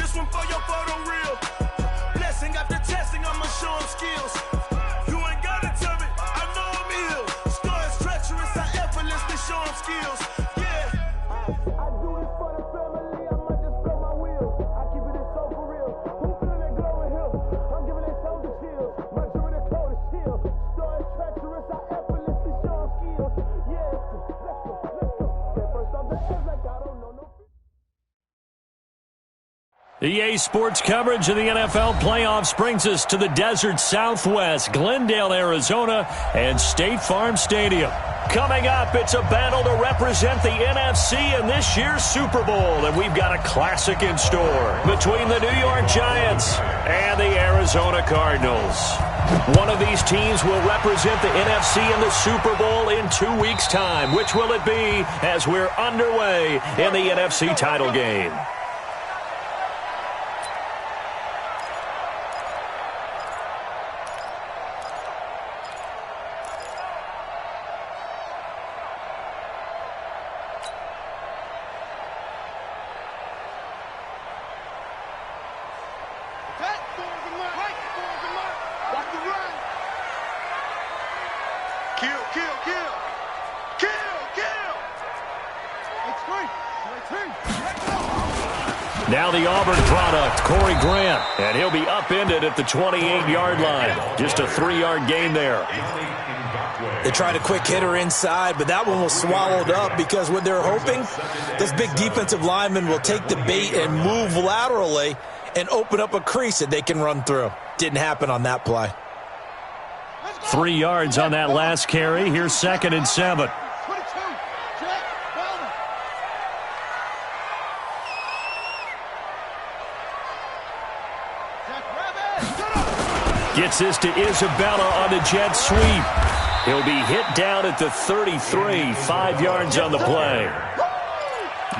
This one for your photo reel. Blessing after testing, I'ma show them skills. You ain't gotta tell me, I know I'm ill. Score is treacherous, I effortlessly show them skills. Yeah. I do this for the family, I might just blow my wheel. I keep it so for real. Who feeling that glowing hill? I'm giving it soldier chills. My jewelry the coldest chill. Score is treacherous, I effortlessly show them skills. Yeah. Let's go. First off the edge like I don't know no. EA Sports coverage of the NFL playoffs brings us to the desert southwest, Glendale, Arizona, and State Farm Stadium. Coming up, it's a battle to represent the NFC in this year's Super Bowl, and we've got a classic in store between the New York Giants and the Arizona Cardinals. One of these teams will represent the NFC in the Super Bowl in 2 weeks' time. Which will it be as we're underway in the NFC title game? Now the Auburn product, Corey Grant, and he'll be upended at the 28-yard line. Just a 3-yard gain there. They tried a quick hitter inside, but that one was swallowed up because what they're hoping, those big defensive linemen will take the bait and move laterally and open up a crease that they can run through. Didn't happen on that play. 3 yards on that last carry. Here's 2nd and 7. Gets this to Isabella on the jet sweep. He'll be hit down at the 33, 5 yards on the play.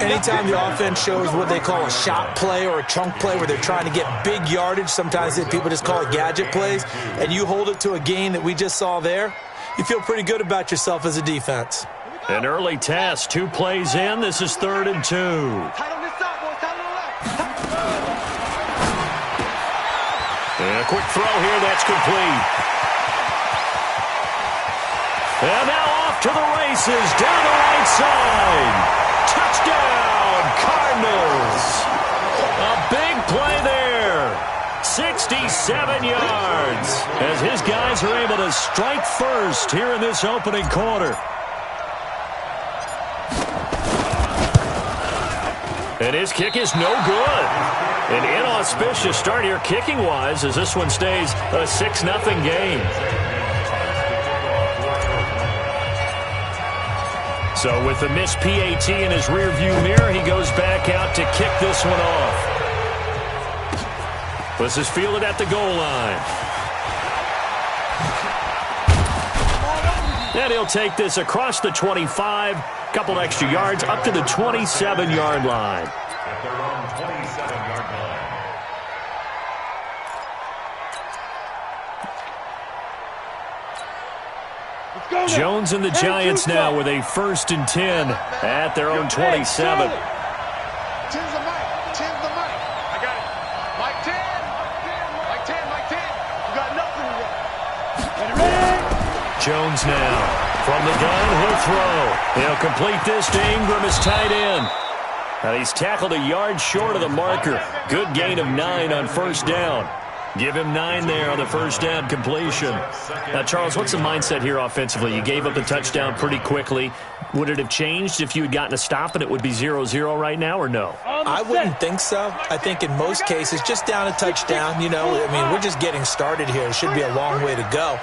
Anytime the offense shows what they call a shot play or a chunk play where they're trying to get big yardage, sometimes people just call it gadget plays, and you hold it to a gain that we just saw there, you feel pretty good about yourself as a defense. An early test, 2 plays in. This is 3rd and 2. And a quick throw here, that's complete. And now off to the races, down the right side. Touchdown, Cardinals. A big play there. 67 yards as his guys are able to strike first here in this opening quarter. And his kick is no good. An inauspicious start here kicking-wise as this one stays a 6-0 game. So with the missed PAT in his rearview mirror, he goes back out to kick this one off. This is fielded at the goal line. And he'll take this across the 25, couple extra yards up to the 27-yard line. Jones and the Giants now with a 1st and 10 at their own 27. Jones now from the gun, he'll throw. He'll complete this to Ingram as tight end. Now he's tackled a yard short of the marker. Good gain of 9 on 1st down. Give him 9 there on the 1st down completion. Now, Charles, what's the mindset here offensively? You gave up the touchdown pretty quickly. Would it have changed if you had gotten a stop and it would be 0-0 right now, or no? I wouldn't think so. I think in most cases, just down a touchdown, we're just getting started here. It should be a long way to go.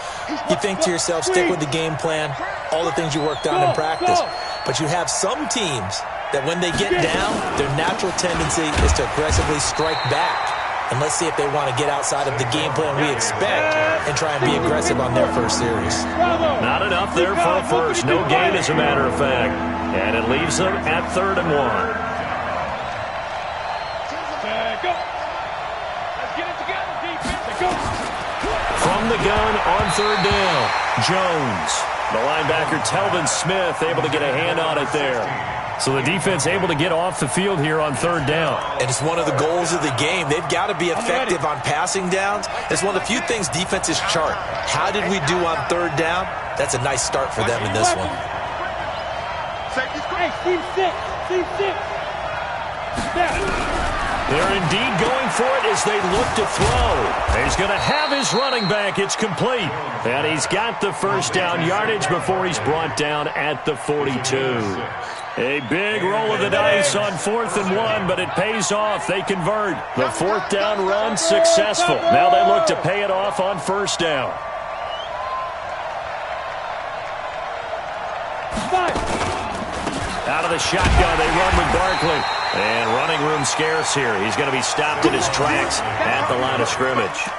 You think to yourself, stick with the game plan, all the things you worked on in practice. But you have some teams that when they get down, their natural tendency is to aggressively strike back. And let's see if they want to get outside of the game plan we expect and try and be aggressive on their first series. Not enough there for a first. No gain, as a matter of fact. And it leaves them at 3rd and 1. From the gun on 3rd down, Jones. The linebacker, Telvin Smith, able to get a hand on it there. So the defense able to get off the field here on third down. And it's one of the goals of the game. They've got to be effective on passing downs. It's one of the few things defenses chart. How did we do on third down? That's a nice start for them in this one. They're indeed going for it as they look to throw. He's going to have his running back. It's complete. And he's got the first down yardage before he's brought down at the 42. A big roll of the dice on 4th and 1, but it pays off. They convert. The 4th down run successful. Now they look to pay it off on 1st down. Out of the shotgun, they run with Barkley. And running room scarce here. He's going to be stopped in his tracks at the line of scrimmage.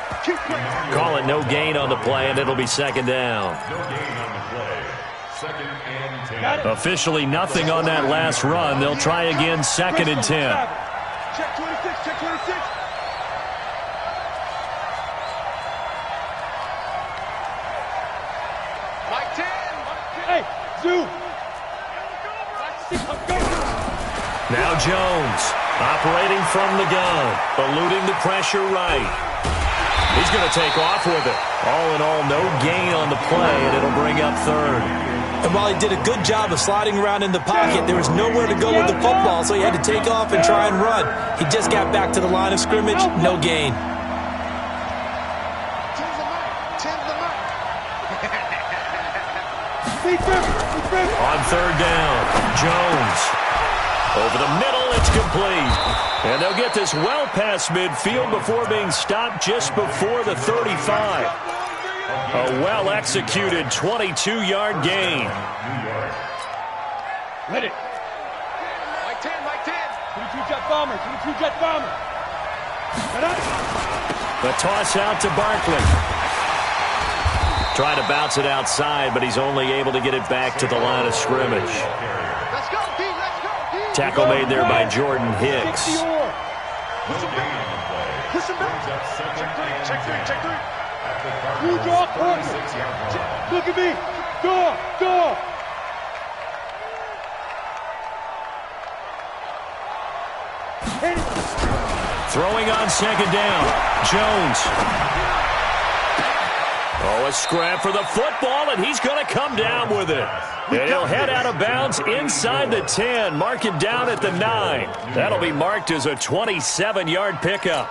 Call it no gain on the play, and it'll be 2nd down. Officially nothing on that last run. They'll try again, 2nd and 10. Check 26, check 26. Mike 10. Hey, zoom. Now Jones, operating from the gun, eluding the pressure right. He's going to take off with it. All in all, no gain on the play, and it'll bring up 3rd. And while he did a good job of sliding around in the pocket, there was nowhere to go with the football, so he had to take off and try and run. He just got back to the line of scrimmage, no gain. On 3rd down, Jones. Over the middle, it's complete. And they'll get this well past midfield before being stopped just before the 35. A well-executed 22-yard gain. Ready. Mike 10, Mike 10. 22-jet bomber, 22-jet bomber. The toss out to Barkley. Trying to bounce it outside, but he's only able to get it back to the line of scrimmage. Let's go, D, let's go, D. Tackle made there by Jordan Hicks. Push him back. Push him back. Check three, check three. You draw corner. Look at me. Door. Throwing on 2nd down. Jones. Oh, a scrap for the football, and he's going to come down with it. And he'll head out of bounds inside the 10. Mark him down at the 9. That'll be marked as a 27-yard pickup.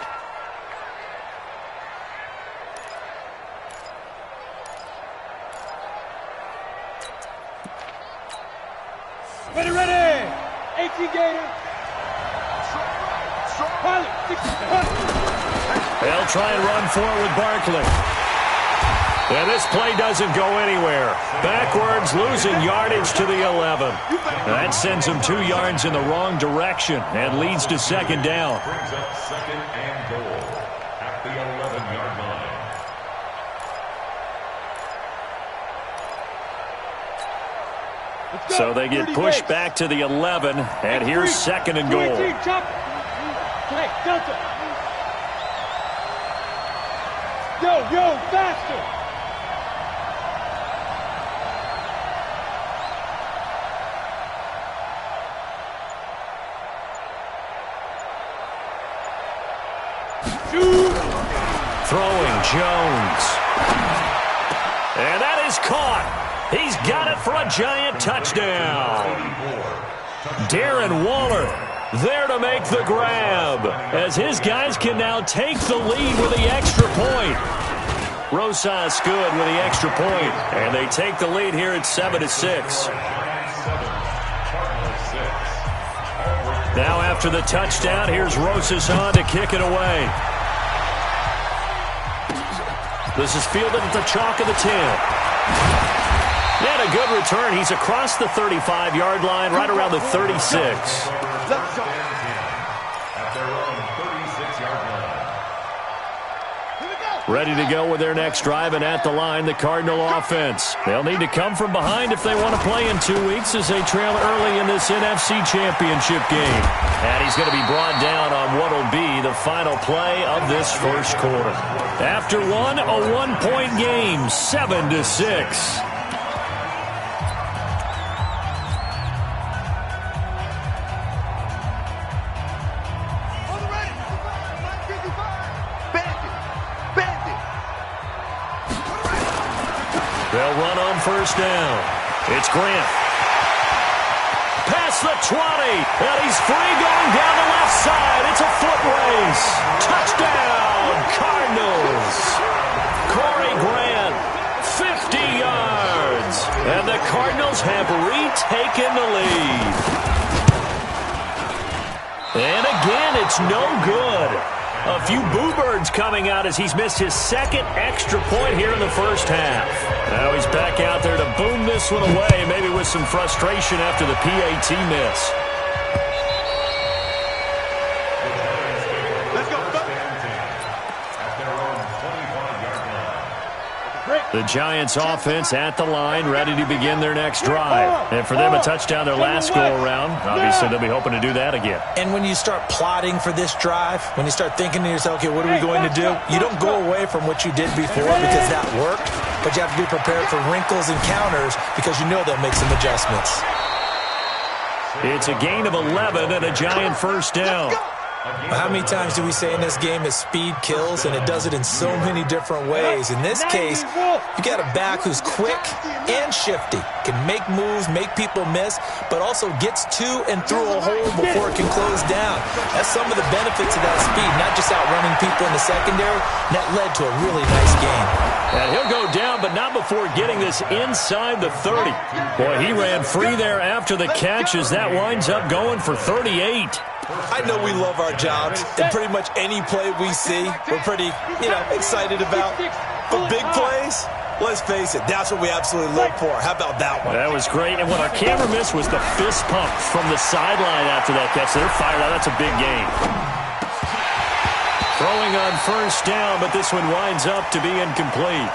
Ready. 18 Gator. They'll try and run forward with Barkley. And this play doesn't go anywhere. Backwards, losing yardage to the 11. That sends him 2 yards in the wrong direction and leads to 2nd down. Brings up 2nd and goal at the 11-yard line. So they get pushed back to the 11, and here's 2nd and goal. Yo, faster! Throwing Jones. And that is caught. He's got it for a giant touchdown. Darren Waller there to make the grab, as his guys can now take the lead with the extra point. Rosas good with the extra point, and they take the lead here at 7-6. Now after the touchdown, here's Rosas on to kick it away. This is fielded at the chalk of the 10. And a good return. He's across the 35-yard line, right around the 36. Ready to go with their next drive, and at the line, the Cardinal offense. They'll need to come from behind if they want to play in 2 weeks as they trail early in this NFC Championship game. And he's going to be brought down on what will be the final play of this first quarter. After one, a one-point game, 7-6. They'll run on first down. It's Grant. Past the 20, and he's free going down the left side. It's a foot race. Touchdown, Cardinals. Corey Grant, 50 yards. And the Cardinals have retaken the lead. And again, it's no good. A few boo birds coming out as he's missed his second extra point here in the first half. Now he's back out there to boom this one away, maybe with some frustration after the PAT miss. The Giants offense at the line, ready to begin their next drive. And for them, a touchdown their last go-around. Obviously, they'll be hoping to do that again. And when you start plotting for this drive, when you start thinking to yourself, okay, what are we going to do? You don't go away from what you did before because that worked, but you have to be prepared for wrinkles and counters because you know they'll make some adjustments. It's a gain of 11 and a Giant first down. How many times do we say in this game that speed kills, and it does it in so many different ways? In this case, you got a back who's quick and shifty, can make moves, make people miss, but also gets to and through a hole before it can close down. That's some of the benefits of that speed, not just outrunning people in the secondary. That led to a really nice game. And he'll go down, but not before getting this inside the 30. Boy, he ran free there after the catch as that winds up going for 38. I know we love our jobs, and pretty much any play we see, we're pretty, excited about. But big plays, let's face it, that's what we absolutely live for. How about that one? That was great, and what our camera missed was the fist pump from the sideline after that catch. They're fired out. That's a big game. Throwing on first down, but this one winds up to be incomplete.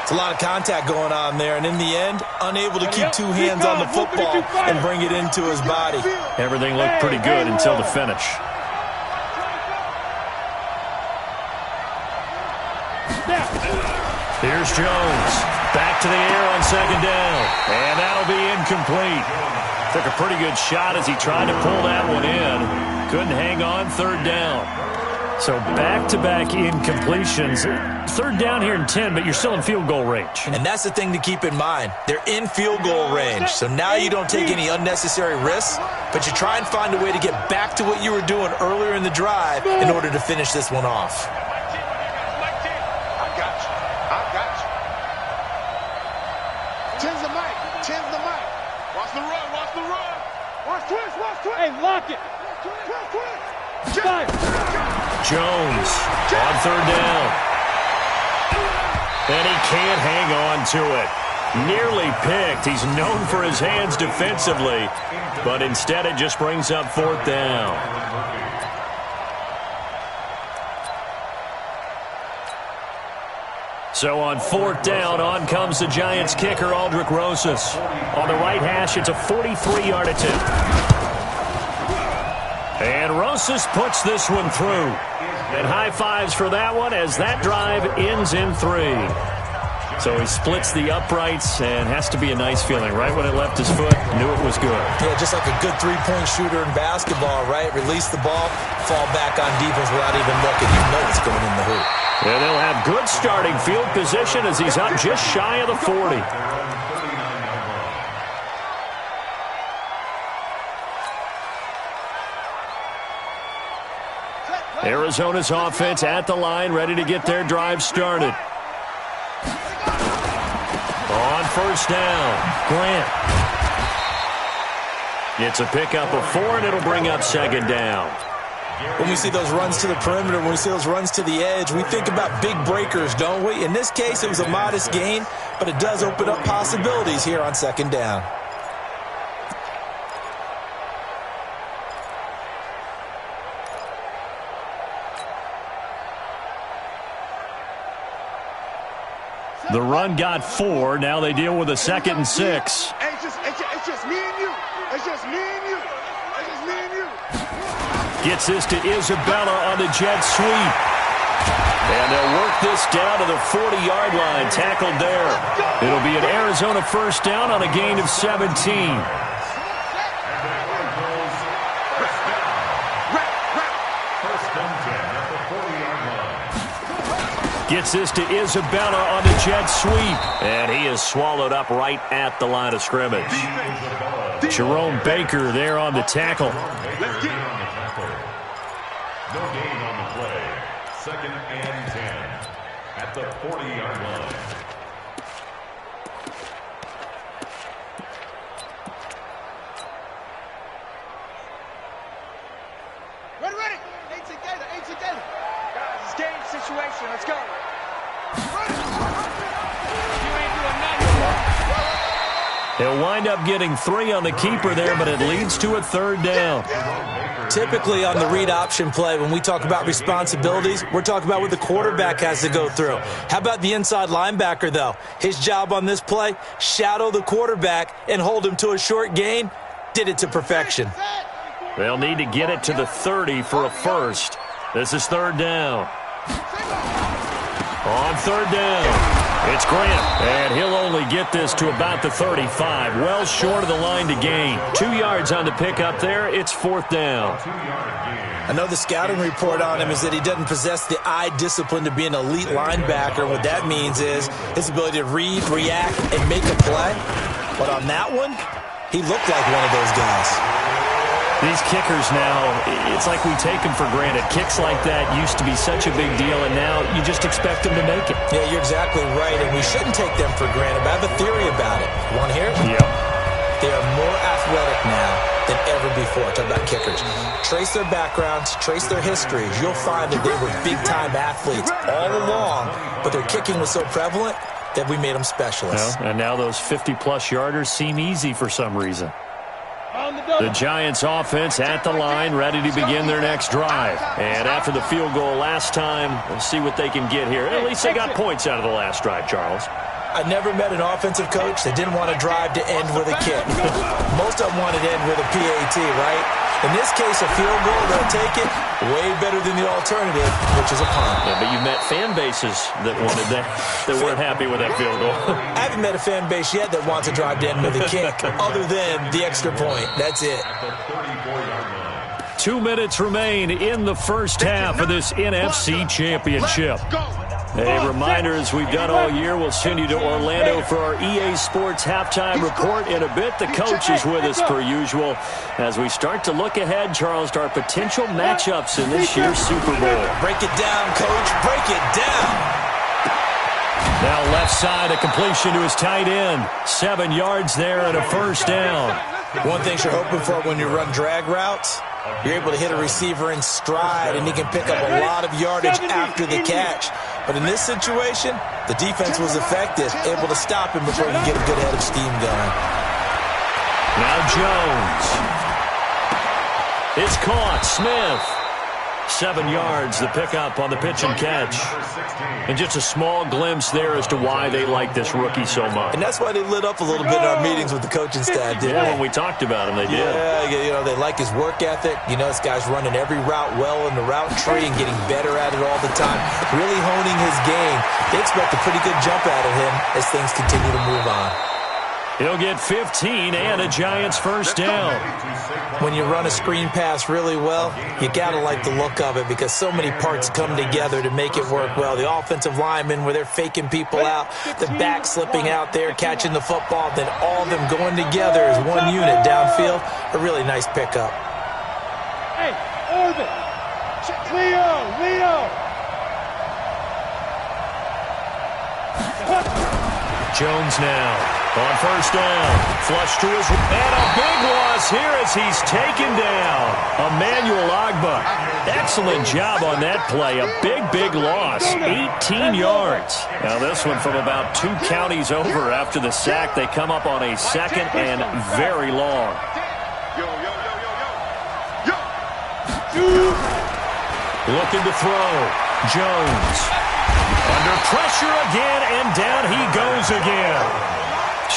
It's a lot of contact going on there, and in the end, unable to keep two hands on the football and bring it into his body. Everything looked pretty good until the finish. Here's Jones. Back to the air on second down, and that'll be incomplete. Took a pretty good shot as he tried to pull that one in. Couldn't hang on third down. So back-to-back incompletions. Third down here in 10, but you're still in field goal range. And that's the thing to keep in mind. They're in field goal range. So now you don't take any unnecessary risks, but you try and find a way to get back to what you were doing earlier in the drive in order to finish this one off. I got you. Tens the mic. Watch the run. Watch twist. Hey, lock it. Jones on third down. And he can't hang on to it. Nearly picked. He's known for his hands defensively, but instead it just brings up fourth down. So on fourth down, on comes the Giants kicker, Aldrick Rosas. On the right hash, it's a 43-yard attempt. And Rosas puts this one through. And high fives for that one as that drive ends in 3. So he splits the uprights and has to be a nice feeling. Right when it left his foot, knew it was good. Yeah, just like a good three-point shooter in basketball, right? Release the ball, fall back on defense without even looking. You know it's going in the hoop. And they'll have good starting field position as he's up just shy of the 40. Arizona's offense at the line, ready to get their drive started. On first down, Grant. It's a pickup of 4, and it'll bring up second down. When we see those runs to the perimeter, when we see those runs to the edge, we think about big breakers, don't we? In this case, it was a modest gain, but it does open up possibilities here on second down. The run got 4. Now they deal with a 2nd and 6. It's just me and you. Gets this to Isabella on the jet sweep. And they'll work this down to the 40-yard line. Tackled there. It'll be an Arizona first down on a gain of 17. Gets this to Isabella on the jet sweep. And he is swallowed up right at the line of scrimmage. Jerome Baker there on the tackle. No gain on the play. 2nd and 10 at the 40-yard line. Ready. Eight together. Guys, it's game situation. Let's go. You ain't doing nothing. He'll wind up getting 3 on the keeper there, but it leads to a 3rd down. Typically on the read option play, when we talk about responsibilities, we're talking about what the quarterback has to go through. How about the inside linebacker, though? His job on this play, shadow the quarterback and hold him to a short gain. Did it to perfection. They'll need to get it to the 30 for a first. This is 3rd down. On 3rd down, it's Grant, and he'll only get this to about the 35, well short of the line to gain. 2 yards on the pickup there. It's 4th down. I know the scouting report on him is that he doesn't possess the eye discipline to be an elite linebacker. What that means is his ability to read, react, and make a play. But on that one, he looked like one of those guys. These kickers now, it's like we take them for granted. Kicks like that used to be such a big deal, and now you just expect them to make it. Yeah, you're exactly right, and we shouldn't take them for granted. But I have a theory about it. You want to hear it? Yeah. They are more athletic now than ever before. Talk about kickers. Trace their backgrounds, trace their histories. You'll find that they were big-time athletes all along, but their kicking was so prevalent that we made them specialists. Well, and now those 50-plus yarders seem easy for some reason. The Giants offense at the line, ready to begin their next drive. And after the field goal last time, we'll see what they can get here. At least they got points out of the last drive, Charles. I never met an offensive coach that didn't want to drive to end with a kick. Most of them wanted to end with a PAT, right? In this case, a field goal, they'll take it way better than the alternative, which is a punt. Yeah, but you met fan bases that wanted that weren't happy with that field goal. I haven't met a fan base yet that wants to drive to end with a kick, other than the extra point. That's it. 2 minutes remain in the first half of this NFC Championship. A reminder, as we've done all year, we'll send you to Orlando for our EA Sports halftime report. In a bit, the coach is with us per usual as we start to look ahead, Charles, to our potential matchups in this year's Super Bowl. Break it down, Coach. Break it down. Now left side, a completion to his tight end. 7 yards there and a first down. One thing you're hoping for when you run drag routes, you're able to hit a receiver in stride, and he can pick up a lot of yardage after the catch. But in this situation, the defense was effective, able to stop him before he could get a good head of steam going. Now Jones. It's caught. Smith. 7 yards, the pickup on the pitch and catch. And just a small glimpse there as to why they like this rookie so much. And that's why they lit up a little bit in our meetings with the coaching staff, didn't they? When we talked about him, they did. Yeah, you know, they like his work ethic. You know, this guy's running every route well in the route tree and getting better at it all the time. Really honing his game. They expect a pretty good jump out of him as things continue to move on. He'll get 15 and a Giants first down. When you run a screen pass really well, you got to like the look of it because so many parts come together to make it work well. The offensive linemen, where they're faking people out, the back slipping out there, catching the football, then all of them going together as one unit downfield. A really nice pickup. Hey, orbit. Leo. Jones now. On first down, flush to his, and a big loss here as he's taken down. Emmanuel Agba. Excellent job on that play. A big loss. 18 yards. Now this one from about 2 counties over after the sack. They come up on a second and very long. Looking to throw. Jones. Under pressure again, and down he goes again.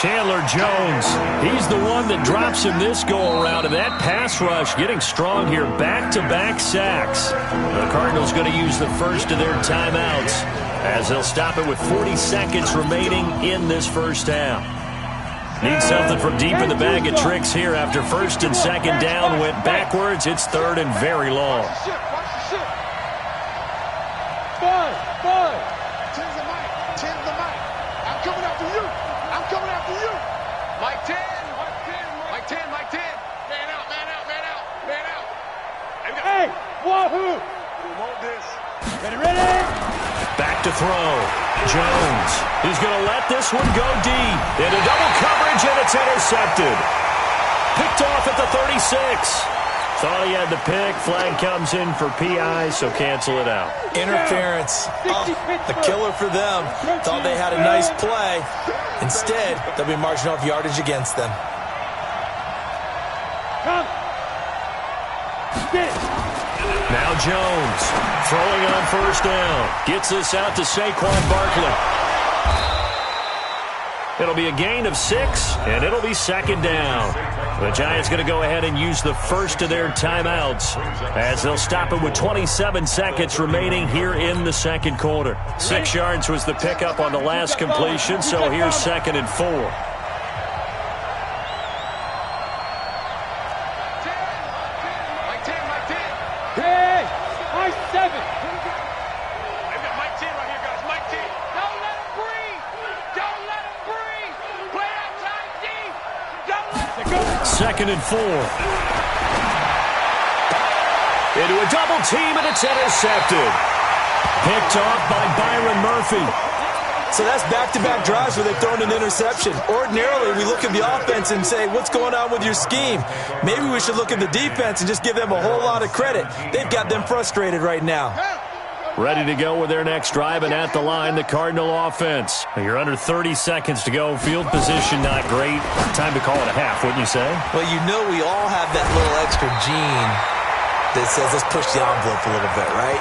Chandler Jones, he's the one that drops him this go-around, and that pass rush getting strong here, back-to-back sacks. The Cardinals going to use the first of their timeouts as they'll stop it with 40 seconds remaining in this first half. Need something from deep in the bag of tricks here after first and second down went backwards. It's third and very long. Tim's the mic. Tim's the mic. I'm coming after you. I'm coming after you. Mike 10. Mike 10. Mike 10. Man out, man out, man out, man out. Hey, wahoo. We want this. Ready? Back to throw. Jones. He's going to let this one go deep. Into double coverage, and it's intercepted. Picked off at the 36. Thought he had the pick. Flag comes in for PI, so cancel it out. Interference. A killer for them. Thought they had a nice play. Instead, they'll be marching off yardage against them. Now Jones throwing on first down. Gets this out to Saquon Barkley. It'll be a gain of 6, and it'll be second down. The Giants going to go ahead and use the first of their timeouts as they'll stop it with 27 seconds remaining here in the second quarter. 6 yards was the pickup on the last completion, so here's 2nd and 4. Second and 4. Into a double team, and it's intercepted. Picked off by Byron Murphy. So that's back-to-back drives where they've thrown an interception. Ordinarily, we look at the offense and say, what's going on with your scheme? Maybe we should look at the defense and just give them a whole lot of credit. They've got them frustrated right now. Ready to go with their next drive, and at the line, the Cardinal offense. You're under 30 seconds to go. Field position not great. Time to call it a half, wouldn't you say? Well, you know we all have that little extra gene that says let's push the envelope a little bit, right?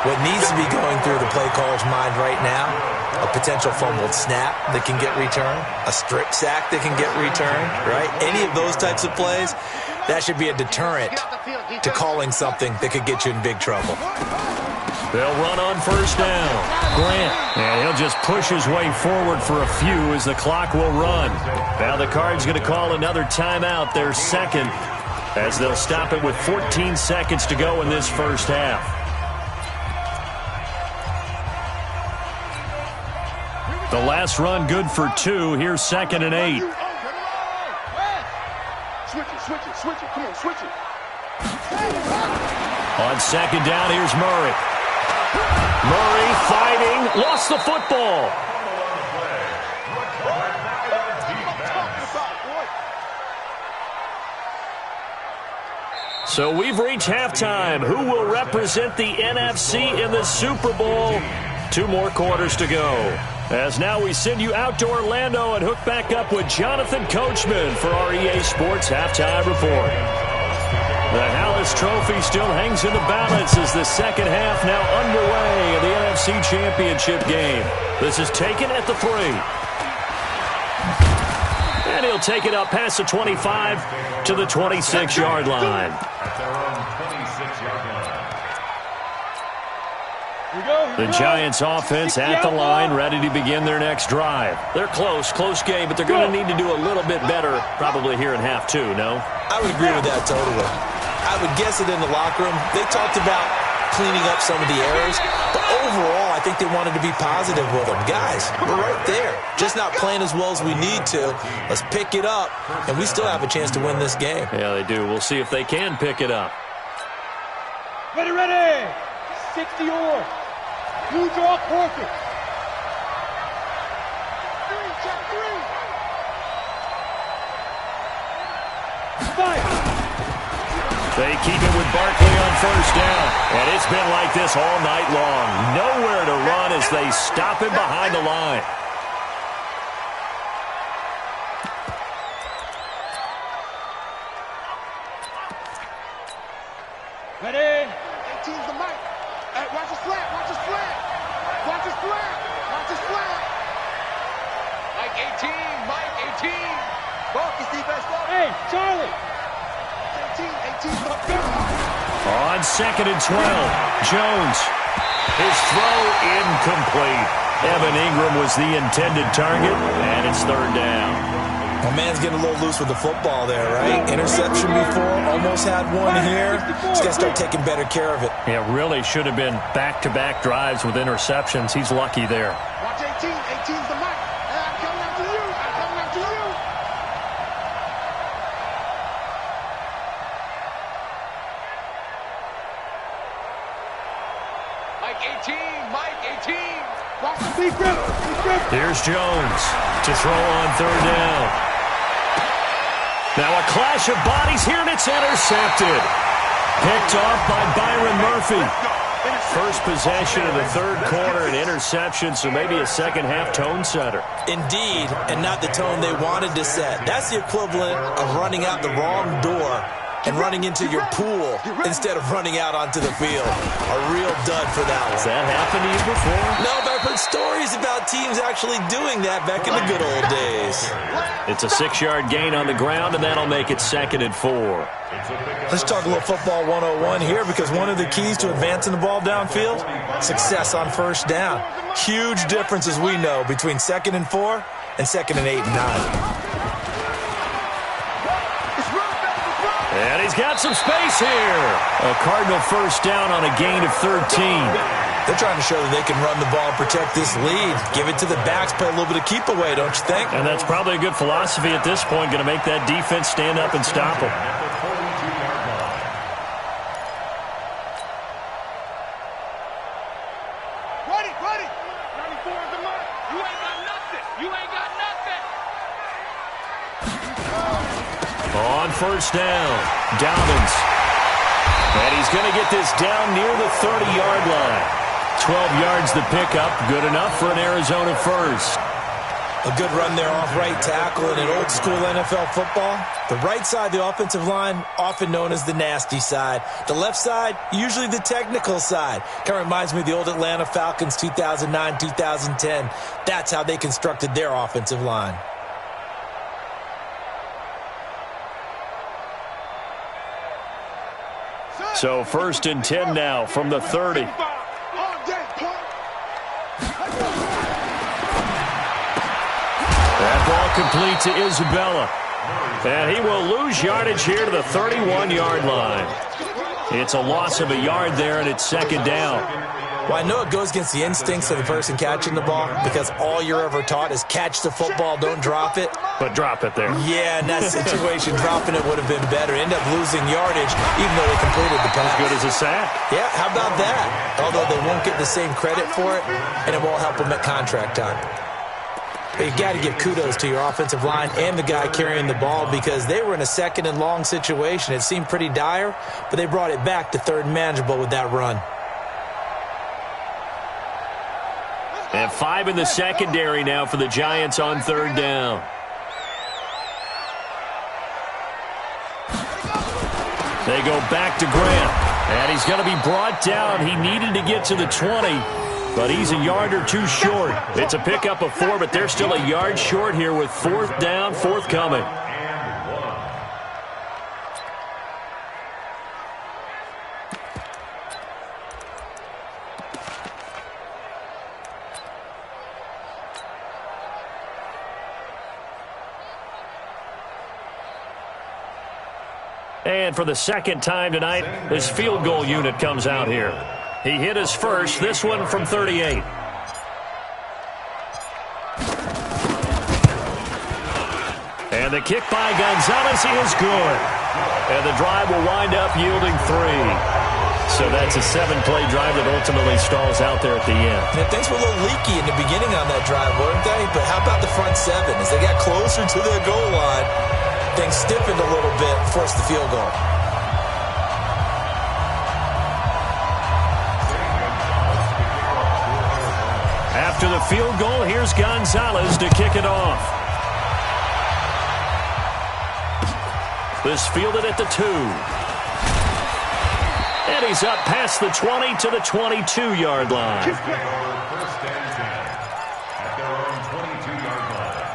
What needs to be going through the play caller's mind right now, a potential fumbled snap that can get returned, a strip sack that can get returned, right? Any of those types of plays, that should be a deterrent to calling something that could get you in big trouble. They'll run on first down. Grant, and he'll just push his way forward for a few as the clock will run. Now the Cards going to call another timeout, their second, as they'll stop it with 14 seconds to go in this first half. The last run good for 2. Here's 2nd and 8. Switch it. Come on, switch it. On second down, here's Murray. Murray fighting, lost the football. So we've reached halftime. Who will represent the NFC in the Super Bowl? 2 more quarters to go. As now we send you out to Orlando and hook back up with Jonathan Coachman for our EA Sports Halftime Report. The Hallis Trophy still hangs in the balance as the second half now underway in the NFC Championship game. This is taken at the 3. And he'll take it up past the 25 to the 26-yard line. The Giants offense at the line, ready to begin their next drive. They're close game, but they're going to need to do a little bit better probably here in half 2, no? I would agree with that totally. I would guess it in the locker room. They talked about cleaning up some of the errors, but overall, I think they wanted to be positive with them. Guys, we're right there. Just not playing as well as we need to. Let's pick it up, and we still have a chance to win this game. Yeah, they do. We'll see if they can pick it up. Ready. 60 or. You draw perfect. 3, check 3. 5. They keep it with Barkley on first down. And it's been like this all night long. Nowhere to run as they stop him behind the line. Ready? 18's the mic. Hey, watch his flat. Watch his flat. Watch his flat. Watch his flat. Mike 18. Mike 18. Buck is defense. Hey, Charlie. 18's on 2nd and 12, Jones. His throw incomplete. Evan Ingram was the intended target, and it's 3rd down. My man's getting a little loose with the football there, right? Interception before, almost had one here. He's got to start taking better care of it. Yeah, really should have been back-to-back drives with interceptions. He's lucky there. Watch 18. 18's the mic. I'm coming after you. I'm coming after you. Mike 18. Mike 18. Watch the defense. Here's Jones to throw on third down. Now a clash of bodies here, and it's intercepted. Picked off by Byron Murphy. First possession of the third quarter, an interception, so maybe a second-half tone setter. Indeed, and not the tone they wanted to set. That's the equivalent of running out the wrong door and running into your pool instead of running out onto the field. A real dud for that one. Has that happened to you before? No, but I've heard stories about teams actually doing that back in the good old days. It's a 6-yard gain on the ground, and that'll make it 2nd and 4. Let's talk a little football 101 here, because one of the keys to advancing the ball downfield, success on first down. Huge difference, as we know, between 2nd and 4 and 2nd and 8 and 9. And he's got some space here. A Cardinal first down on a gain of 13. They're trying to show that they can run the ball and protect this lead. Give it to the backs, play a little bit of keep away, don't you think? And that's probably a good philosophy at this point, going to make that defense stand up and stop them. Ready. 94 is the mark. You ain't got nothing. You ain't got nothing. On first down, Dobbins. And he's going to get this down near the 30-yard line. 12 yards the pickup, good enough for an Arizona first. A good run there off right tackle in an old-school NFL football. The right side of the offensive line, often known as the nasty side. The left side, usually the technical side. Kind of reminds me of the old Atlanta Falcons 2009, 2010. That's how they constructed their offensive line. So 1st and 10 now from the 30. That ball complete to Isabella. And he will lose yardage here to the 31-yard line. It's a loss of a yard there, and it's 2nd down. Well, I know it goes against the instincts of the person catching the ball, because all you're ever taught is catch the football, don't drop it. But drop it there. Yeah, in that situation, dropping it would have been better. End up losing yardage, even though they completed the pass. As good as a sack. Yeah, how about that? Although they won't get the same credit for it, and it won't help them at contract time. But you got to give kudos to your offensive line and the guy carrying the ball, because they were in a 2nd and long situation. It seemed pretty dire, but they brought it back to 3rd and manageable with that run. And 5 in the secondary now for the Giants on 3rd down. They go back to Grant. And he's going to be brought down. He needed to get to the 20, but he's a yard or two short. It's a pickup of 4, but they're still a yard short here with 4th down, forthcoming. And for the 2nd time tonight, his field goal unit comes out here. He hit his first, this one from 38. And the kick by Gonzalez is good. And the drive will wind up yielding 3. So that's a 7-play drive that ultimately stalls out there at the end. And things were a little leaky in the beginning on that drive, weren't they? But how about the front 7? As they got closer to their goal line, things stiffened a little bit, forced the field goal. After the field goal, here's Gonzalez to kick it off. This fielded at the 2. And he's up past the 20 to the 22-yard line. First and 10 at their own 22-yard line.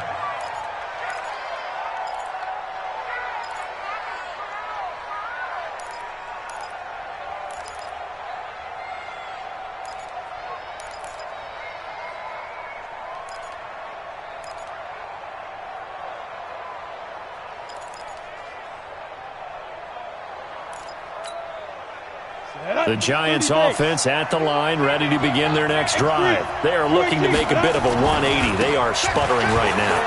The Giants offense at the line, ready to begin their next drive. They are looking to make a bit of a 180. They are sputtering right now.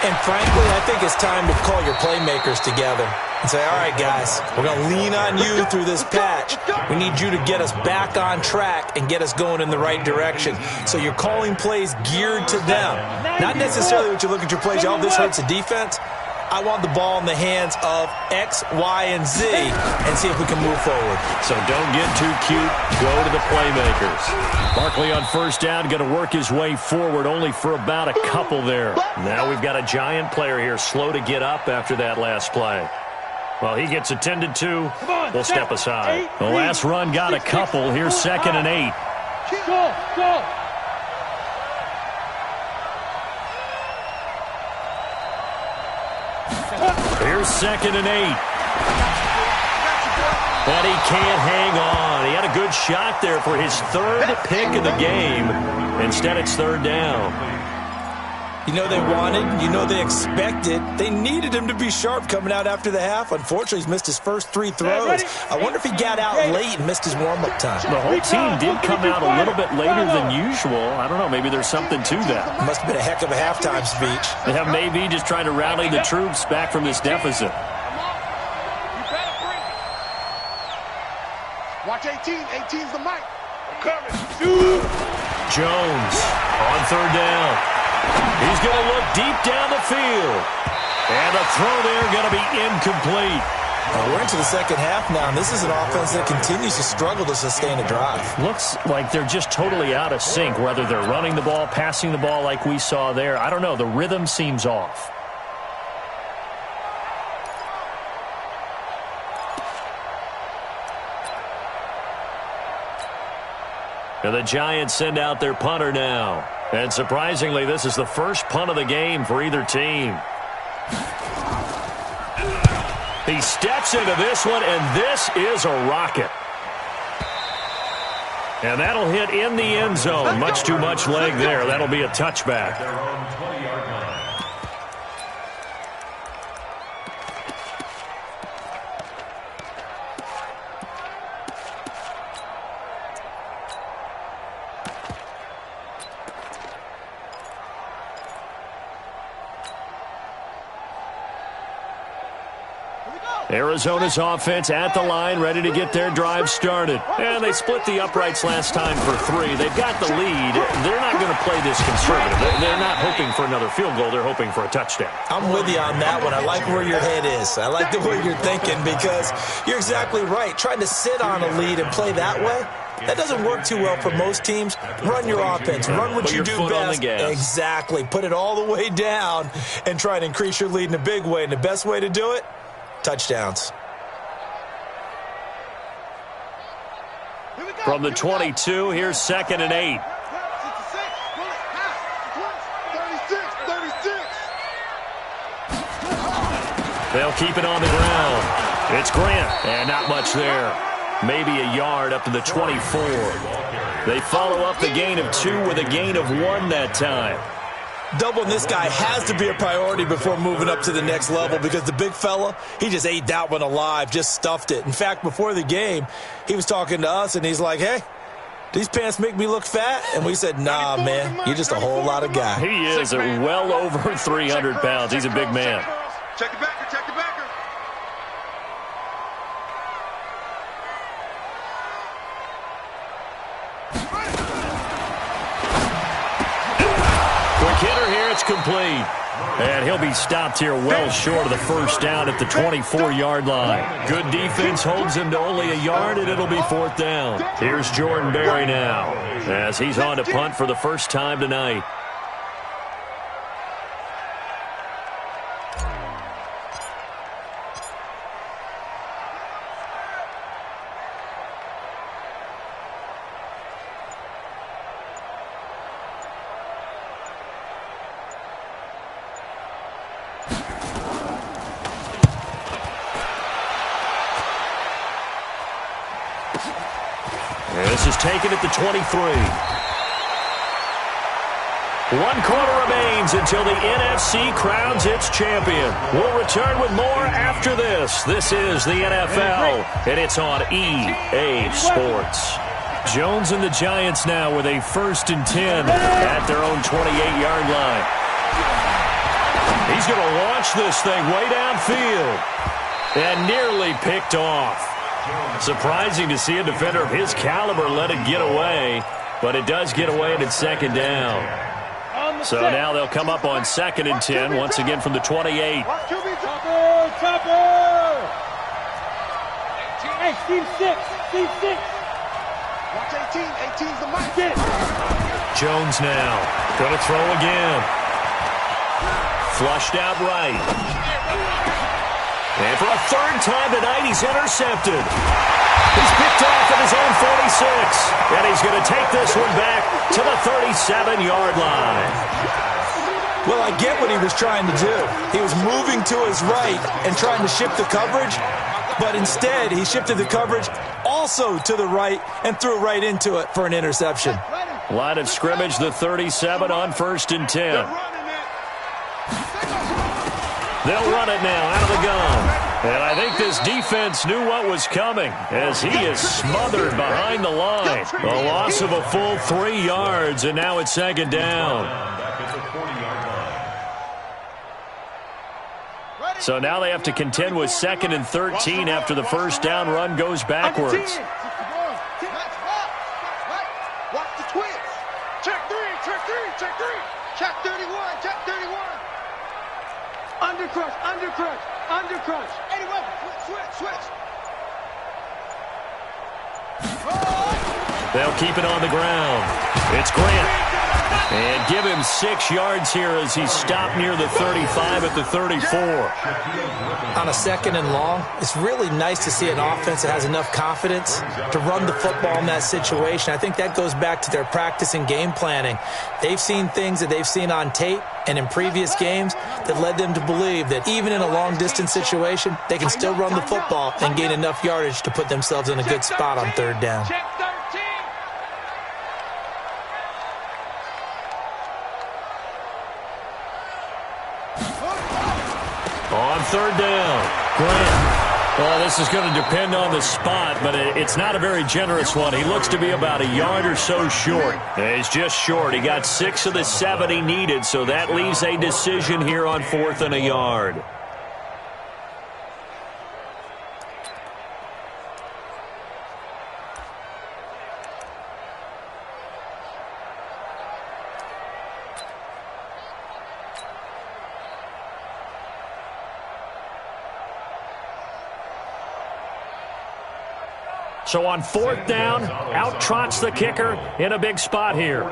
And frankly, I think it's time to call your playmakers together and say, all right, guys, we're going to lean on you through this patch. We need you to get us back on track and get us going in the right direction. So you're calling plays geared to them. Not necessarily what you look at your plays, this hurts the defense. I want the ball in the hands of X, Y, and Z and see if we can move forward. So don't get too cute. Go to the playmakers. Barkley on first down, going to work his way forward only for about a couple there. Now we've got a Giant player here slow to get up after that last play. Well, he gets attended to. We'll step aside. The last run got a couple. Here's 2nd and 8. Go. Here's 2nd and 8. But he can't hang on. He had a good shot there for his 3rd pick of the game. Instead, it's 3rd down. You know they wanted, you know they expected. They needed him to be sharp coming out after the half. Unfortunately, he's missed his first 3 throws. I wonder if he got out late and missed his warm-up time. The whole team did come out a little bit later than usual. I don't know, maybe there's something to that. Must have been a heck of a halftime speech. Yeah, maybe just trying to rally the troops back from this deficit. Watch 18. 18's the mic. I'm coming. Jones on 3rd down. He's going to look deep down the field. And the throw there going to be incomplete. We're into the second half now, and this is an offense that continues to struggle to sustain a drive. Looks like they're just totally out of sync, whether they're running the ball, passing the ball like we saw there. I don't know. The rhythm seems off. And the Giants send out their punter now. And surprisingly, this is the first punt of the game for either team. He steps into this one, and this is a rocket. And that'll hit in the end zone. Much too much leg there. That'll be a touchback. Arizona's offense at the line, ready to get their drive started. And they split the uprights last time for 3. They've got the lead. They're not going to play this conservative. They're not hoping for another field goal. They're hoping for a touchdown. I'm with you on that one. I like where your head is. I like the way you're thinking because you're exactly right. Trying to sit on a lead and play that way, that doesn't work too well for most teams. Run your offense. Run what you do best. Exactly. Put it all the way down and try and increase your lead in a big way. And the best way to do it, touchdowns. From the 22, here's 2nd and 8. They'll keep it on the ground. It's Grant, and not much there. Maybe a yard up to the 24. They follow up the gain of 2 with a gain of 1 that time. Doubling this guy has to be a priority before moving up to the next level because the big fella, he just ate that one alive, just stuffed it. In fact, before the game, he was talking to us, and he's like, hey, these pants make me look fat? And we said, nah, man, you're just a whole lot of guy. He is at well over 300 pounds. He's a big man. Check the backer, check the backer. Hitter here, it's complete. And he'll be stopped here well short of the first down at the 24-yard line. Good defense holds him to only a yard, and it'll be 4th down. Here's Jordan Berry now as he's on to punt for the first time tonight. This is taken at the 23. 1 quarter remains until the NFC crowns its champion. We'll return with more after this. This is the NFL, and it's on EA Sports. Jones and the Giants now with a 1st and 10 at their own 28-yard line. He's going to launch this thing way downfield and nearly picked off. Surprising to see a defender of his caliber let it get away, but it does get away and it's 2nd down. So now they'll come up on 2nd and 10, once again from the 28. Hey, Steve 6. Watch 18. 18's the mic. Jones now going to throw again. Flushed out right. And for a 3rd time tonight, he's intercepted. He's picked off at his own 46. And he's going to take this one back to the 37-yard line. Well, I get what he was trying to do. He was moving to his right and trying to shift the coverage, but instead he shifted the coverage also to the right and threw right into it for an interception. Line of scrimmage, the 37 on 1st and 10. They'll run it now out of the gun. And I think this defense knew what was coming as he is smothered behind the line. A loss of a full 3 yards, and now it's 2nd down. So now they have to contend with 2nd and 13 after the 1st down run goes backwards. Watch the twist. Check 3. Check 31. Undercrush. 81. Switch. They'll keep it on the ground. It's Grant. And give him 6 yards here as he's stopped near the 35 at the 34. On a 2nd and long, it's really nice to see an offense that has enough confidence to run the football in that situation. I think that goes back to their practice and game planning. They've seen things that they've seen on tape and in previous games that led them to believe that even in a long-distance situation, they can still run the football and gain enough yardage to put themselves in a good spot on 3rd down. On 3rd down, Grant. Well, this is going to depend on the spot, but it's not a very generous one. He looks to be about a yard or so short. He's just short. He got 6 of the 7 he needed, so that leaves a decision here on 4th and a yard. So on 4th down, out trots the kicker in a big spot here.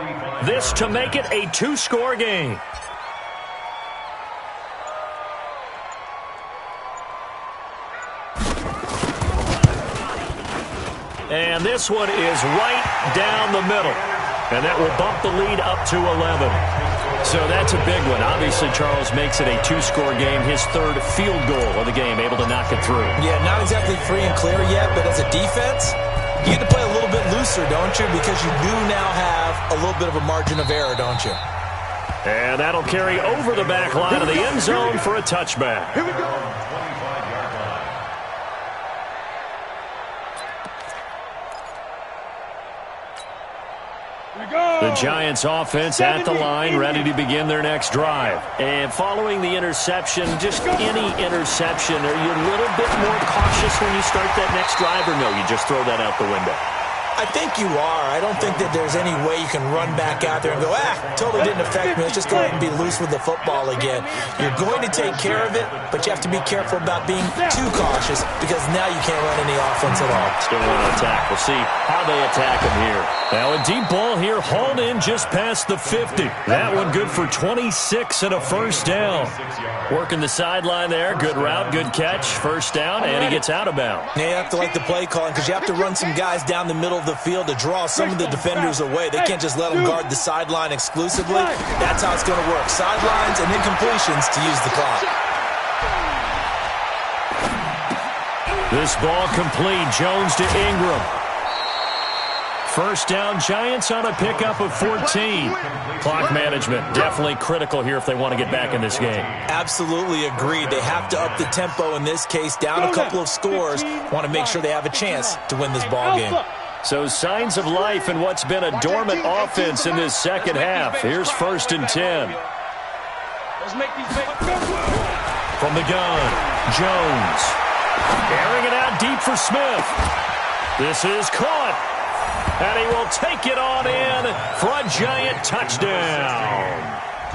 This to make it a 2-score game. And this one is right down the middle. And that will bump the lead up to 11. So that's a big one. Obviously, Charles makes it a 2-score game. His 3rd field goal of the game, able to knock it through. Yeah, not exactly free and clear yet, but as a defense, you get to play a little bit looser, don't you? Because you do now have a little bit of a margin of error, don't you? And that'll carry over the back line of the end zone for a touchback. Here we go. The Giants offense at the line, ready to begin their next drive. And following the interception, just any interception, are you a little bit more cautious when you start that next drive, or no, you just throw that out the window? I think you are. I don't think that there's any way you can run back out there and go, totally didn't affect me. Let's just go ahead and be loose with the football again. You're going to take care of it, but you have to be careful about being too cautious because now you can't run any offense at all. Still want to attack. We'll see how they attack him here. Now a deep ball here, hauled in just past the 50. That one good for 26 and a 1st down. Working the sideline there. Good route, good catch. 1st down, and he gets out of bounds. Yeah, you have to like the play calling because you have to run some guys down the middle of the field to draw some of the defenders away. They can't just let them guard the sideline exclusively. That's how it's going to work. Sidelines and incompletions to use the clock. This ball complete. Jones to Ingram. First down, Giants on a pickup of 14. Clock management, definitely critical here if they want to get back in this game. Absolutely agreed. They have to up the tempo in this case, down a couple of scores. Want to make sure they have a chance to win this ball game. So signs of life in what's been a dormant offense in this second half. Here's 1st and 10. From the gun, Jones. Airing it out deep for Smith. This is caught. And he will take it on in for a Giant touchdown.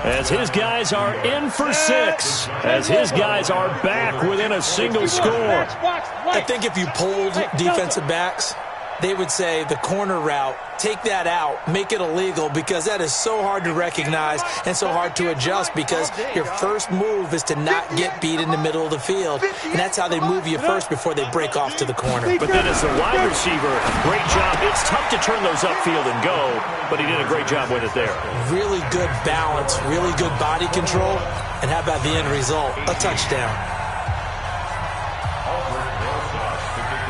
As his guys are in for 6. As his guys are back within a single score. I think if you polled defensive backs, they would say the corner route, take that out, make it illegal, because that is so hard to recognize and so hard to adjust, because your first move is to not get beat in the middle of the field, and that's how they move you first before they break off to the corner. But then as a wide receiver, great job. It's tough to turn those upfield and go, but he did a great job with it there. Really good balance, really good body control, and how about the end result? A touchdown.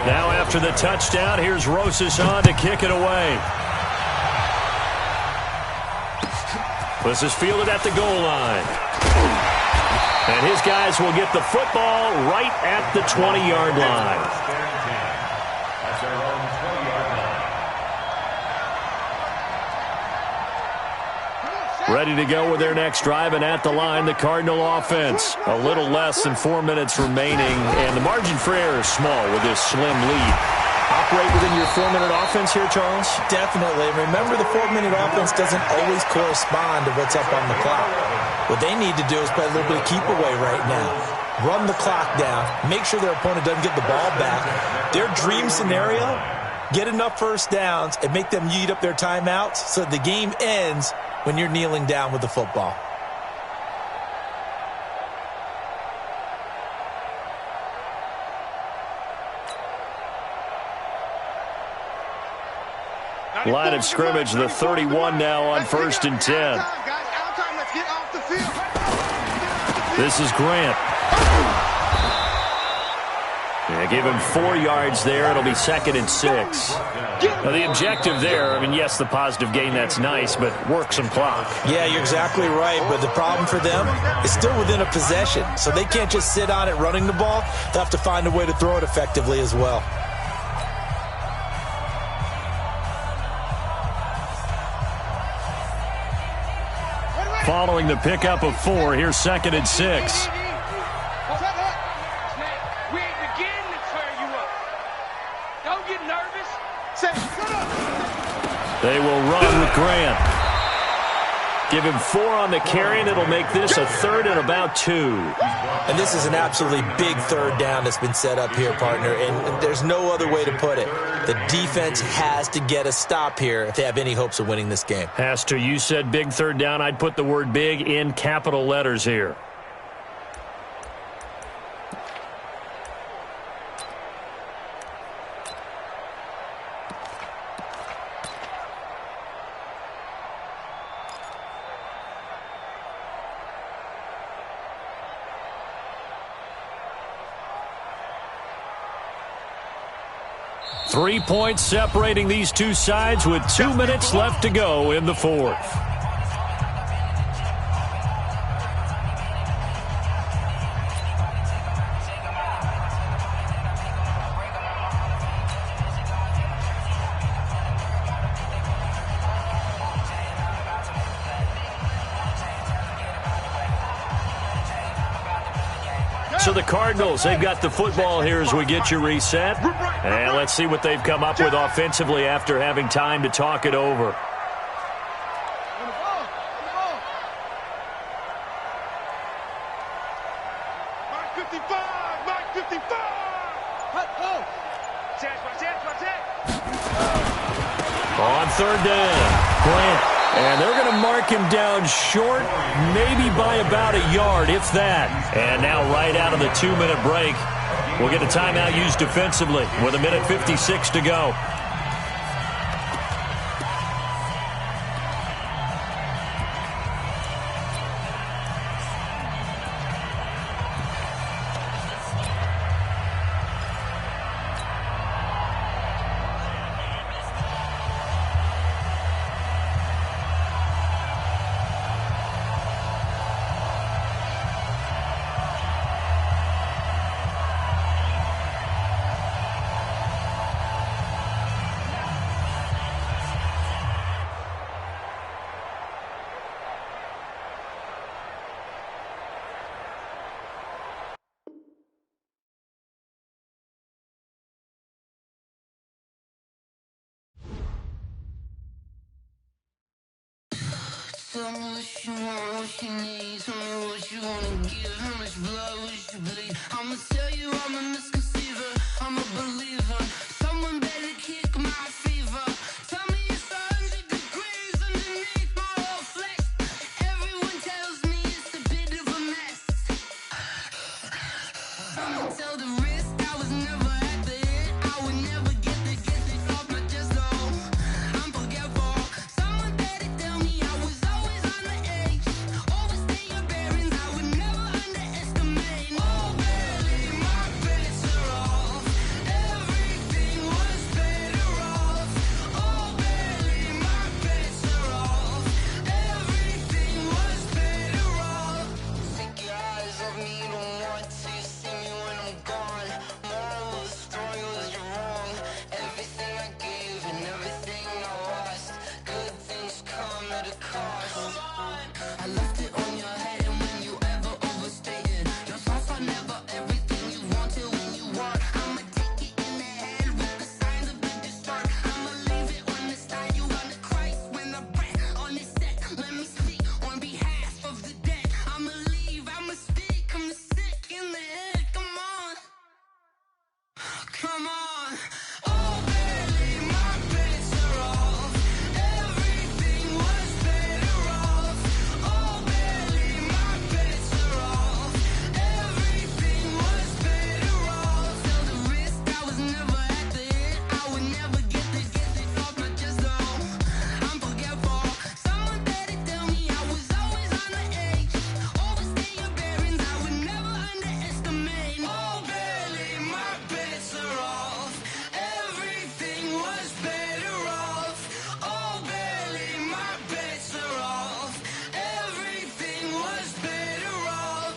Now after the touchdown, here's Rosas on to kick it away. This is fielded at the goal line. And his guys will get the football right at the 20-yard line. Ready to go with their next drive, and at the line, the Cardinal offense. A little less than 4 minutes remaining, and the margin for error is small with this slim lead. Operate within your 4-minute offense here, Charles? Definitely. Remember, the 4-minute offense doesn't always correspond to what's up on the clock. What they need to do is play a little bit of keep away right now. Run the clock down. Make sure their opponent doesn't get the ball back. Their dream scenario, get enough first downs and make them eat up their timeouts so the game ends when you're kneeling down with the football. Line of scrimmage, the 31 now on 1st and 10. This is Grant. Yeah, give him 4 yards there. It'll be 2nd and 6. Now, the objective there, I mean, yes, the positive gain, that's nice, but work some clock. Yeah, you're exactly right, but the problem for them is still within a possession, so they can't just sit on it running the ball. They'll have to find a way to throw it effectively as well. Following the pickup of 4, here's 2nd and 6. They will run with Grant. Give him 4 on the carry, and it'll make this a 3rd and about 2. And this is an absolutely big 3rd down that's been set up here, partner, and there's no other way to put it. The defense has to get a stop here if they have any hopes of winning this game. Has to. You said big 3rd down. I'd put the word big in capital letters here. Three points separating these two sides with 2 minutes left to go in the 4th. So the Cardinals, they've got the football here as we get you reset. And let's see what they've come up with offensively after having time to talk it over. On 3rd down, Grant. And they're going to mark him down short, maybe by about a yard, if that. And now right out of the 2-minute break, we'll get a timeout used defensively with 1:56 to go. Tell me what you want, what you need. Tell me what you wanna give. How much blood would you bleed? I'ma tell you I'm a misconceiver. I'm a believer. Someone better kick my fever. Tell me it's 100 degrees underneath my whole flesh. Everyone tells me it's a bit of a mess. I'ma tell the risk I was never at the end. I would never get this off my chest though. I'm forgetful. Someone better tell me I was always on the edge. Overstay your bearings, I would never underestimate. Oh barely, my bets are off. Everything was better off. Oh barely, my bets are off. Everything was better off. Take your eyes off me, don't want to see me when I'm gone. Moral of the story was you're wrong. Everything I gave and everything I lost. Good things come at a cost. I left it on your head, and when you ever overstated your thoughts are never everything you wanted when you want. I'ma take it in the head with the signs of the distort. I'ma leave it on the side. You on the Christ when I pray on this set. Let me speak on behalf of the dead. I'ma leave, I'ma speak. I'm sick in the head. Come on, come on. Oh barely, my bets are off. Everything was better off. Oh barely, my bets are off. Everything was better off. Tell the risk I was never at the end. I would never get this off my chest though. I'm forgetful. Someone better tell me I was always on the edge. Overstay your bearings, I would never underestimate. Oh barely, my bets are off. Everything was better off. Oh barely, my bets are off. Everything was better off.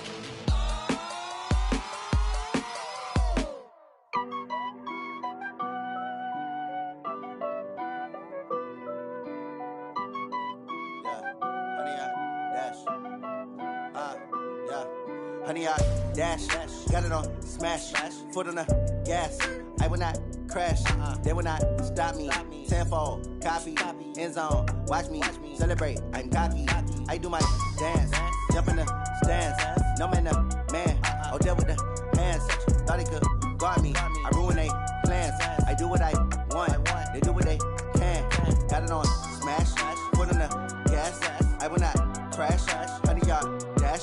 Honey, I dash, got it on smash, foot on the gas. I will not crash, they will not stop me. Tenfold, copy, end zone, watch me celebrate. I'm cocky, I do my dance, jump in the stands. No man, the man, oh there with the hands. Thought he could guard me, I ruin they plans. I do what I want, they do what they can. Got it on smash, foot on the gas. I will not crash, honey, y'all dash,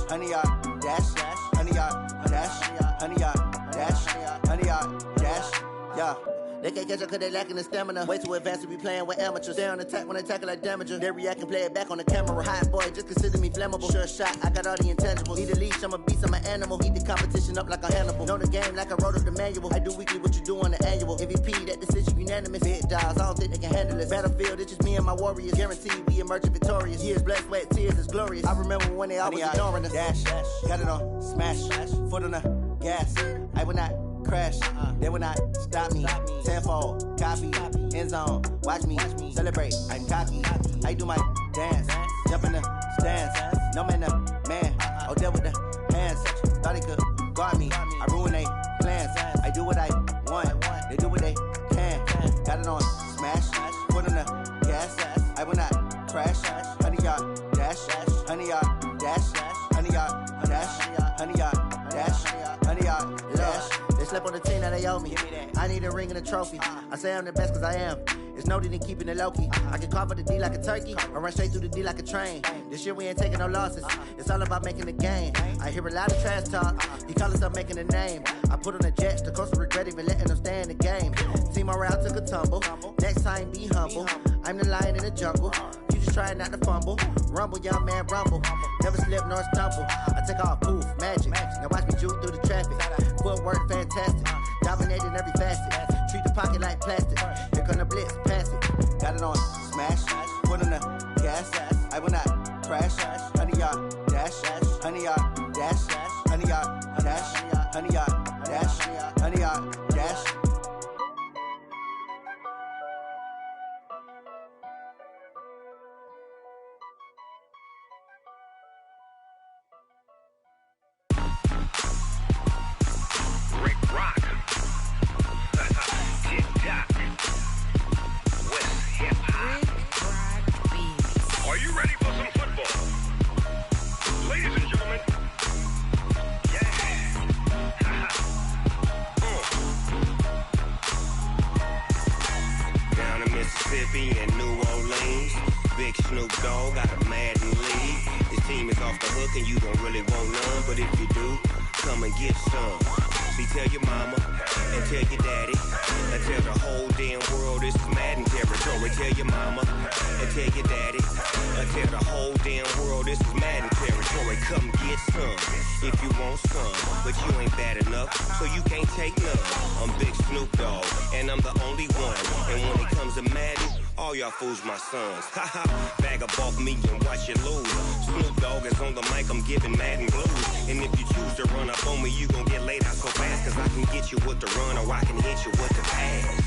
honey, y'all dash, honey, y'all dash, honey, y'all dash, honey, y'all dash, yeah. They can't catch up cause they lacking the stamina. Way too advanced to be playing with amateurs. Stay on attack when they tackle like damager. They react and play it back on the camera. Hot boy, just consider me flammable. Sure shot, I got all the intangibles. Need a leash, I'm a beast, I'm an animal. Eat the competition up like a Hannibal. Know the game like I wrote up the manual. I do weekly what you do on the annual. MVP, that decision unanimous. Big dogs, I don't think they can handle it. Battlefield, it's just me and my warriors. Guaranteed we emerge victorious. Years, blood, sweat, tears, it's glorious. I remember when they always ignoring us. Dash, got it on smash, foot on the gas. I will not crash, they will not stop me. Tenfold, copy, end zone, watch me celebrate. I'm cocky, I do my dance, jump in the stands. No man, the man, oh there with the hands. Thought he could guard me, I ruin they plans. I do what I want, they do what they can. Got it on smash, foot on the gas. I will not crash, honey, y'all dash, honey, y'all dash, honey, y'all dash, honey, y'all dash, honey, y'all dash. They slept on the team that they owe me. I need a ring and a trophy. I say I'm the best cause I am. It's no need in keeping it low-key. I can carve up the D like a turkey or run straight through the D like a train. This year we ain't taking no losses. It's all about making the game. I hear a lot of trash talk. He call himself making a name. I put on the Jets. The coach will regret even letting them stay in the game. Team morale took a tumble. Next time be humble. I'm the lion in the jungle. You just trying not to fumble. Rumble, young man, rumble. Never slip nor stumble. I take off, poof, magic. Now watch me juke through the traffic. Footwork fantastic. Dominating every facet. Treat the pocket like plastic. Here come the blitz, pass it. Got it on smash, foot on the gas. I will not crash, honey, y'all dash, honey, y'all dash, honey, y'all dash, honey, y'all dash, honey, y'all dash. Rick Rock. TikTok. West hip hop. Are you ready for some Big Snoop Dogg got a Madden league. His team is off the hook and you don't really want none, but if you do, come and get some. See, tell your mama and tell your daddy and tell the whole damn world this is Madden territory. Tell your mama and tell your daddy and tell the whole damn world this is Madden territory. Come get some if you want some, but you ain't bad enough, so you can't take none. I'm Big Snoop Dogg and I'm the only one. And when it comes to Madden, all y'all fools my sons. Haha, bag up off me and watch you lose. Snoop Dogg is on the mic, I'm giving Madden blues. And if you choose to run up on me, you gon' get laid out so fast. Cause I can get you with the run or I can hit you with the pass.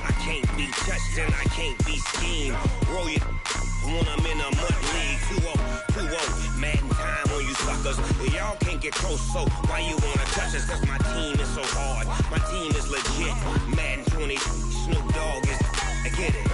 I can't be touched and I can't be schemed. Roll it when I'm in a mud league. 2-0, Madden time on you suckers. Y'all can't get close, so why you wanna touch us? Cause my team is so hard, my team is legit. Madden 20, Snoop Dogg is, I get it.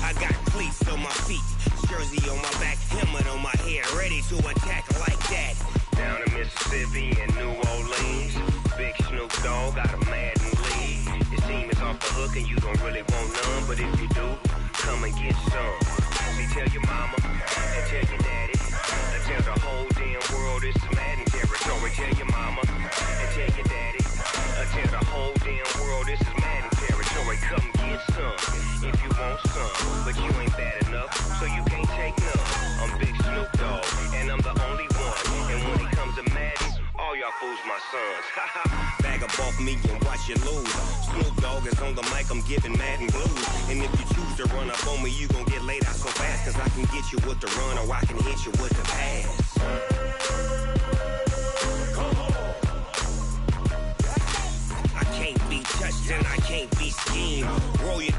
I got cleats on my feet, jersey on my back, helmet on my head, ready to attack like that. Down in Mississippi and New Orleans, Big Snoop Dogg got a Madden league. His team is off the hook and you don't really want none, but if you do, come and get some. See, tell your mama and tell your daddy and tell the whole damn world this is Madden territory. Tell your mama and tell your daddy and tell the whole damn world this is Madden territory. Come get some if you want some, but you ain't bad enough, so you can't take none. I'm Big Snoop Dogg and I'm the only one. And when it comes to Madden, all y'all fools my sons. Bag up off me and watch you lose. Snoop Dogg is on the mic, I'm giving Madden blues. And if you choose to run up on me, you gon' get laid out so fast. Cause I can get you with the run or I can hit you with the pass. I can't be touched and I can't be schemed. Roll it